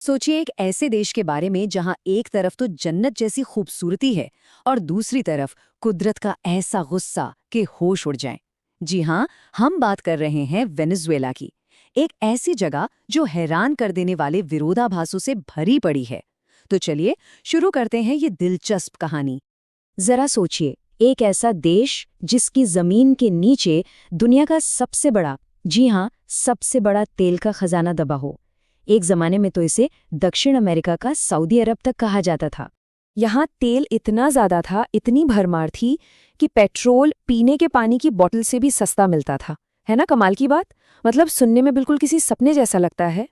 सोचिए एक ऐसे देश के बारे में जहां एक तरफ तो जन्नत जैसी खूबसूरती है और दूसरी तरफ कुदरत का ऐसा गुस्सा कि होश उड़ जाएं। जी हां, हम बात कर रहे हैं वेनेजुएला की। एक ऐसी जगह जो हैरान कर देने वाले विरोधाभासों से भरी पड़ी है। तो चलिए शुरू करते हैं ये दिलचस्प कहानी। जरा सोचिए, एक ऐसा देश जिसकी जमीन के नीचे दुनिया का सबसे बड़ा, जी हां, सबसे बड़ा तेल का खजाना दबा हो। एक जमाने में तो इसे दक्षिण अमेरिका का सऊदी अरब तक कहा जाता था। यहाँ तेल इतना ज्यादा था, इतनी भरमार थी कि पेट्रोल पीने के पानी की बोतल से भी सस्ता मिलता था। है ना कमाल की बात? मतलब सुनने में बिल्कुल किसी सपने जैसा लगता है।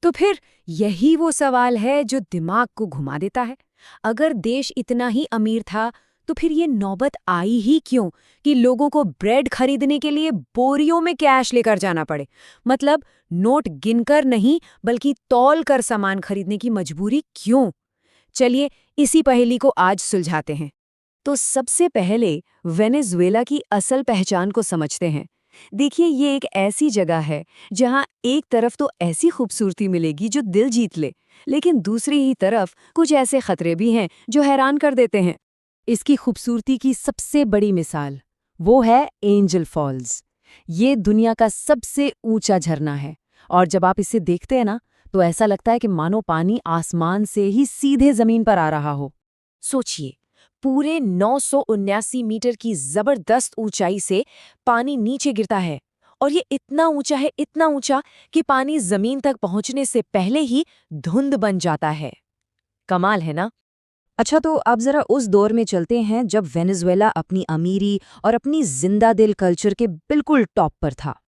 तो फिर यही वो सवाल है जो दिमाग को घुमा देता है। अगर देश इतना ही अमीर था तो फिर ये नौबत आई ही क्यों कि लोगों को ब्रेड खरीदने के लिए बोरियों में कैश लेकर जाना पड़े। मतलब नोट गिनकर नहीं बल्कि तौल कर सामान खरीदने की मजबूरी क्यों? चलिए इसी पहेली को आज सुलझाते हैं। तो सबसे पहले वेनेजुएला की असल पहचान को समझते हैं। देखिए, ये एक ऐसी जगह है जहां एक तरफ तो ऐसी खूबसूरती मिलेगी जो दिल जीत ले, लेकिन दूसरी ही तरफ कुछ ऐसे खतरे भी हैं जो हैरान कर देते हैं। इसकी खूबसूरती की सबसे बड़ी मिसाल वो है एंजल फॉल्स। ये दुनिया का सबसे ऊंचा झरना है और जब आप इसे देखते हैं ना, तो ऐसा लगता है कि मानो पानी आसमान से ही सीधे जमीन पर आ रहा हो। सोचिए, पूरे 979 मीटर की जबरदस्त ऊंचाई से पानी नीचे गिरता है और ये इतना ऊंचा है, इतना ऊंचा कि पानी जमीन तक पहुंचने से पहले ही धुंध बन जाता है। कमाल है ना? अच्छा, तो अब जरा उस दौर में चलते हैं जब वेनेजुएला अपनी अमीरी और अपनी जिंदा दिल कल्चर के बिल्कुल टॉप पर था।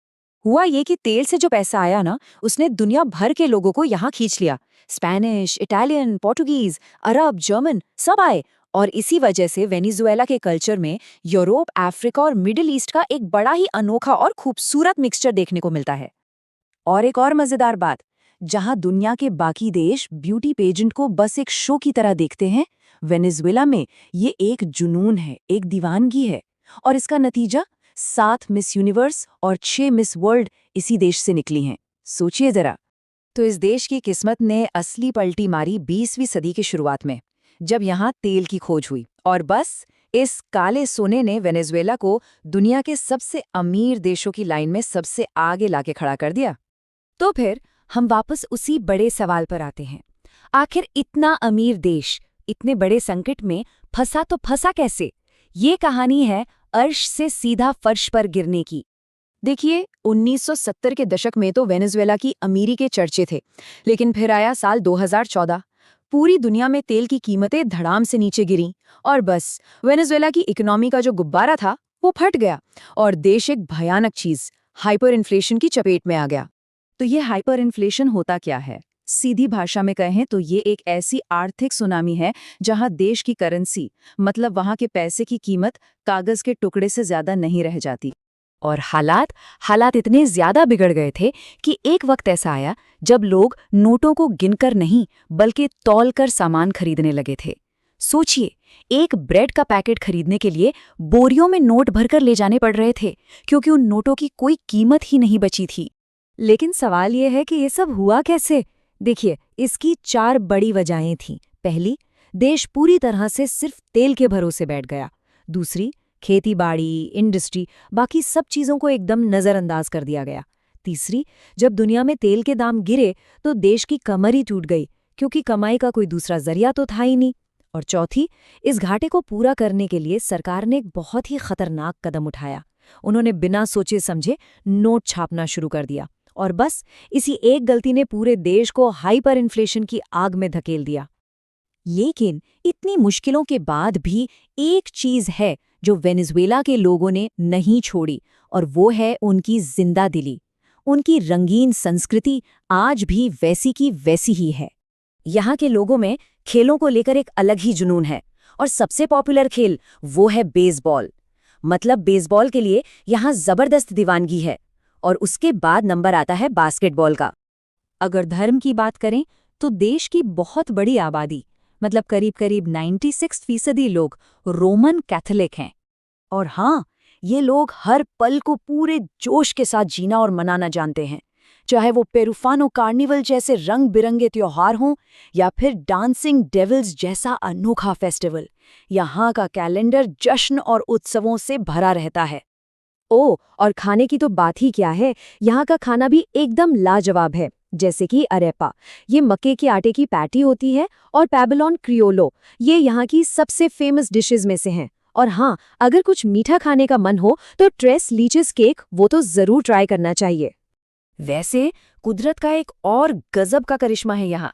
हुआ ये कि तेल से जो पैसा आया ना, उसने दुनिया भर के लोगों को यहाँ खींच लिया। स्पेनिश, इटालियन, पोर्टुगीज, अरब, जर्मन सब आए। और इसी वजह से वेनेजुएला के कल्चर में यूरोप, अफ्रीका और मिडिल ईस्ट का एक बड़ा ही अनोखा और खूबसूरत मिक्सचर देखने को मिलता है। और एक और मजेदार बात, जहां दुनिया के बाकी देश ब्यूटी पेजेंट को बस एक शो की तरह देखते हैं, वेनेजुएला में ये एक जुनून है, एक दीवानगी है। और इसका नतीजा 7 मिस यूनिवर्स और 6 मिस वर्ल्ड इसी देश से निकली हैं। सोचिए जरा। तो इस देश की किस्मत ने असली पलटी मारी 20वीं सदी की शुरुआत में, जब यहाँ तेल की खोज हुई और बस इस काले सोने ने वेनेजुएला को दुनिया के सबसे अमीर देशों की लाइन में सबसे आगे लाके खड़ा कर दिया। तो फिर हम वापस उसी बड़े सवाल पर आते हैं। आखिर इतना अमीर देश इतने बड़े संकट में फंसा तो फंसा कैसे? ये कहानी है अर्श से सीधा फर्श पर गिरने की। देखिए, 1970 के दशक में तो वेनेजुएला की अमीरी के चर्चे थे, लेकिन फिर आया साल 2014। पूरी दुनिया में तेल की कीमतें धड़ाम से नीचे गिरीं और बस वेनेजुएला की इकोनॉमी का जो गुब्बारा था वो फट गया और देश एक भयानक चीज, हाइपर इन्फ्लेशन की चपेट में आ गया। तो ये हाइपर इन्फ्लेशन होता क्या है? सीधी भाषा में कहें तो ये एक ऐसी आर्थिक सुनामी है जहां देश की करेंसी, मतलब वहां के पैसे की कीमत कागज के टुकड़े से ज्यादा नहीं रह जाती। और हालात इतने ज्यादा बिगड़ गए थे कि एक वक्त ऐसा आया जब लोग नोटों को गिनकर नहीं बल्कि तौलकर सामान खरीदने लगे थे। सोचिए, एक ब्रेड का पैकेट खरीदने के लिए बोरियों में नोट भरकर ले जाने पड़ रहे थे क्योंकि उन नोटों की कोई कीमत ही नहीं बची थी। लेकिन सवाल यह है कि ये सब हुआ कैसे? देखिए, इसकी 4 बड़ी वजहें थीं। पहली, देश पूरी तरह से सिर्फ तेल के भरोसे बैठ गया। दूसरी, खेती-बाड़ी, इंडस्ट्री, बाकी सब चीज़ों को एकदम नज़रअंदाज कर दिया गया। तीसरी, जब दुनिया में तेल के दाम गिरे तो देश की कमर ही टूट गई क्योंकि कमाई का कोई दूसरा जरिया तो था ही नहीं। और चौथी, इस घाटे को पूरा करने के लिए सरकार ने एक बहुत ही खतरनाक कदम उठाया। उन्होंने बिना सोचे समझे नोट छापना शुरू कर दिया और बस इसी एक गलती ने पूरे देश को हाइपर इन्फ्लेशन की आग में धकेल दिया। लेकिन इतनी मुश्किलों के बाद भी एक चीज है जो वेनेजुएला के लोगों ने नहीं छोड़ी, और वो है उनकी जिंदा दिली। उनकी रंगीन संस्कृति आज भी वैसी की वैसी ही है। यहाँ के लोगों में खेलों को लेकर एक अलग ही जुनून है और सबसे पॉपुलर खेल वो है बेसबॉल। मतलब बेसबॉल के लिए यहाँ जबरदस्त दीवानगी है और उसके बाद नंबर आता है बास्केटबॉल का। अगर धर्म की बात करें तो देश की बहुत बड़ी आबादी, मतलब करीब 96% लोग रोमन कैथोलिक हैं। और हाँ, ये लोग हर पल को पूरे जोश के साथ जीना और मनाना जानते हैं। चाहे वो पेरुफानो कार्निवल जैसे रंग बिरंगे त्योहार हों या फिर डांसिंग डेविल्स जैसा अनोखा फेस्टिवल, यहाँ का कैलेंडर जश्न और उत्सवों से भरा रहता है। ओ, और खाने की तो बात ही क्या है, यहाँ का खाना भी एकदम लाजवाब है। जैसे कि अरेपा, ये मक्के के आटे की पैटी होती है, और पैबलोन क्रियोलो, ये यहाँ की सबसे फेमस डिशेस में से हैं। और हाँ, अगर कुछ मीठा खाने का मन हो तो ट्रेस लीचेस केक, वो तो जरूर ट्राई करना चाहिए। वैसे कुदरत का एक और गजब का करिश्मा है यहाँ।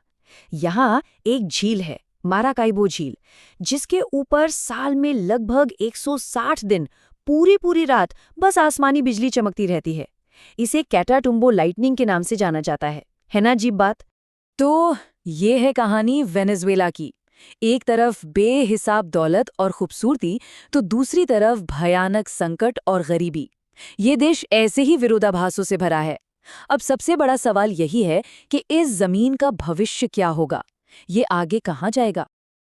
यहाँ एक झील है, माराकाइबो झील, जिसके ऊपर साल में लगभग 160 दिन पूरी पूरी रात बस आसमानी बिजली चमकती रहती है। इसे कैटाटुम्बो लाइटनिंग के नाम से जाना जाता है ना अजीब बात? तो ये है कहानी वेनेजुएला की। एक तरफ बेहिसाब दौलत और खूबसूरती, तो दूसरी तरफ भयानक संकट और गरीबी। ये देश ऐसे ही विरोधाभासों से भरा है। अब सबसे बड़ा सवाल यही है कि इस जमीन का भविष्य क्या होगा? ये आगे कहाँ जाएगा?